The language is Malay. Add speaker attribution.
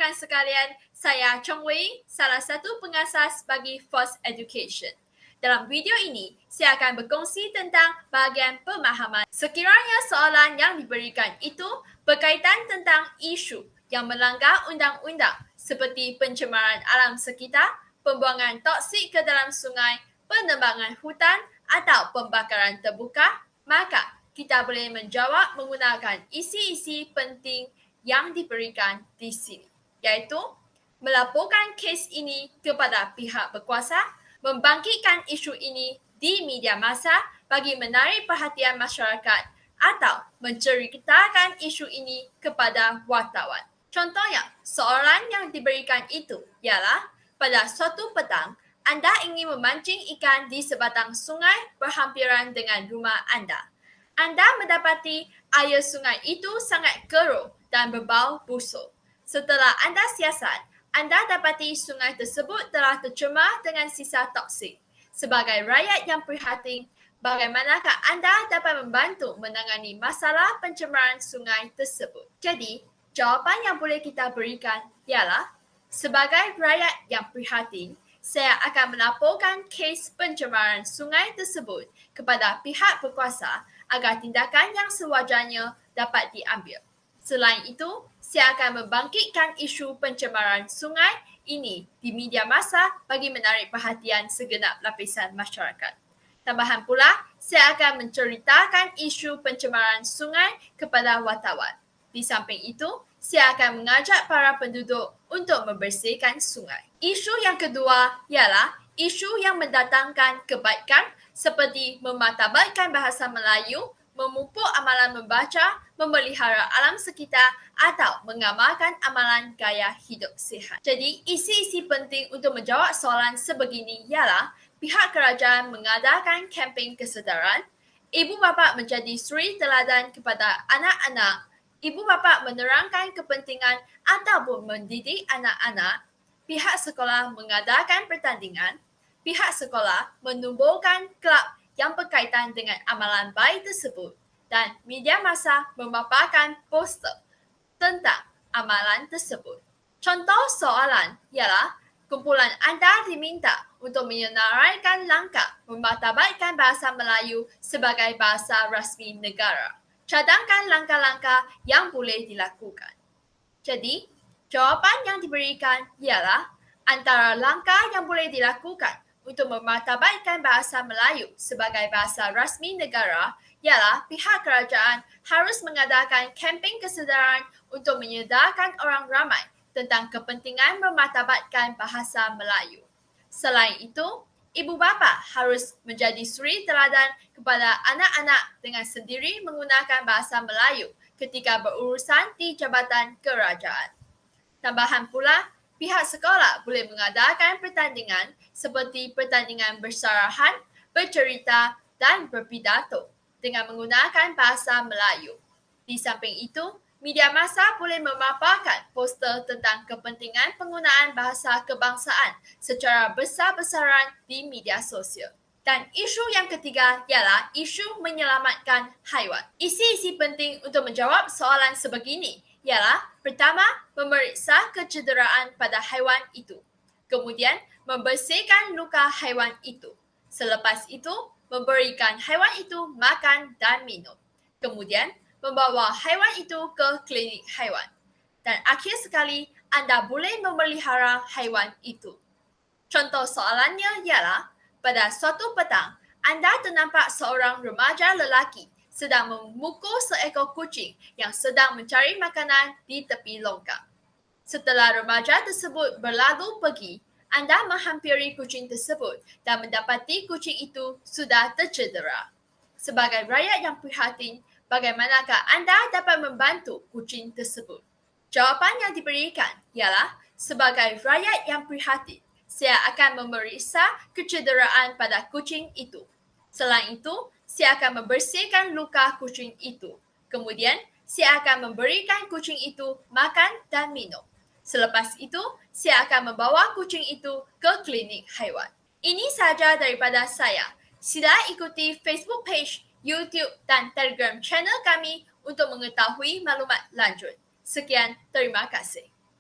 Speaker 1: rakan sekalian, saya Chong Wei, salah satu pengasas bagi Force Education. Dalam video ini, saya akan berkongsi tentang bahagian pemahaman. Sekiranya soalan yang diberikan itu berkaitan tentang isu yang melanggar undang-undang seperti pencemaran alam sekitar, pembuangan toksik ke dalam sungai, penebangan hutan atau pembakaran terbuka, maka kita boleh menjawab menggunakan isi-isi penting yang diberikan di sini, iaitu melaporkan kes ini kepada pihak berkuasa, membangkitkan isu ini di media massa bagi menarik perhatian masyarakat atau menceritakan isu ini kepada wartawan. Contohnya, soalan yang diberikan itu ialah pada suatu petang, anda ingin memancing ikan di sebatang sungai berhampiran dengan rumah anda. Anda mendapati air sungai itu sangat keruh dan berbau busuk. Setelah anda siasat, anda dapati sungai tersebut telah tercemar dengan sisa toksik. Sebagai rakyat yang prihatin, bagaimanakah anda dapat membantu menangani masalah pencemaran sungai tersebut? Jadi, jawapan yang boleh kita berikan ialah, sebagai rakyat yang prihatin, saya akan melaporkan kes pencemaran sungai tersebut kepada pihak berkuasa agar tindakan yang sewajarnya dapat diambil. Selain itu, saya akan membangkitkan isu pencemaran sungai ini di media massa bagi menarik perhatian segenap lapisan masyarakat. Tambahan pula, saya akan menceritakan isu pencemaran sungai kepada wartawan. Di samping itu, saya akan mengajak para penduduk untuk membersihkan sungai. Isu yang kedua ialah isu yang mendatangkan kebaikan seperti memartabatkan bahasa Melayu, memupuk amalan membaca, memelihara alam sekitar atau mengamalkan amalan gaya hidup sihat. Jadi, isi-isi penting untuk menjawab soalan sebegini ialah pihak kerajaan mengadakan kempen kesedaran, ibu bapa menjadi suri teladan kepada anak-anak, ibu bapa menerangkan kepentingan ataupun mendidik anak-anak, pihak sekolah mengadakan pertandingan, pihak sekolah menumbuhkan kelab yang berkaitan dengan amalan baik tersebut dan media massa memaparkan poster tentang amalan tersebut. Contoh soalan ialah kumpulan anda diminta untuk menyenaraikan langkah memartabatkan bahasa Melayu sebagai bahasa rasmi negara. Cadangkan langkah-langkah yang boleh dilakukan. Jadi, jawapan yang diberikan ialah antara langkah yang boleh dilakukan untuk memartabatkan bahasa Melayu sebagai bahasa rasmi negara ialah pihak kerajaan harus mengadakan kempen kesedaran untuk menyedarkan orang ramai tentang kepentingan memartabatkan bahasa Melayu. Selain itu, ibu bapa harus menjadi suri teladan kepada anak-anak dengan sendiri menggunakan bahasa Melayu ketika berurusan di jabatan kerajaan. Tambahan pula, pihak sekolah boleh mengadakan pertandingan seperti pertandingan bersarahan, bercerita dan berpidato dengan menggunakan bahasa Melayu. Di samping itu, media massa boleh memaparkan poster tentang kepentingan penggunaan bahasa kebangsaan secara besar-besaran di media sosial. Dan isu yang ketiga ialah isu menyelamatkan haiwan. Isi-isi penting untuk menjawab soalan sebegini ialah pertama, memeriksa kecederaan pada haiwan itu. Kemudian, membersihkan luka haiwan itu. Selepas itu, memberikan haiwan itu makan dan minum. Kemudian, membawa haiwan itu ke klinik haiwan. Dan akhir sekali, anda boleh memelihara haiwan itu. Contoh soalannya ialah, pada suatu petang, anda ternampak seorang remaja lelaki sedang memukul seekor kucing yang sedang mencari makanan di tepi longkang. Setelah remaja tersebut berlalu pergi, anda menghampiri kucing tersebut dan mendapati kucing itu sudah tercedera. Sebagai rakyat yang prihatin, bagaimanakah anda dapat membantu kucing tersebut? Jawapan yang diberikan ialah, sebagai rakyat yang prihatin, saya akan memeriksa kecederaan pada kucing itu. Selain itu, saya akan membersihkan luka kucing itu. Kemudian, saya akan memberikan kucing itu makan dan minum. Selepas itu, saya akan membawa kucing itu ke klinik haiwan. Ini sahaja daripada saya. Sila ikuti Facebook page, YouTube dan Telegram channel kami untuk mengetahui maklumat lanjut. Sekian, terima kasih.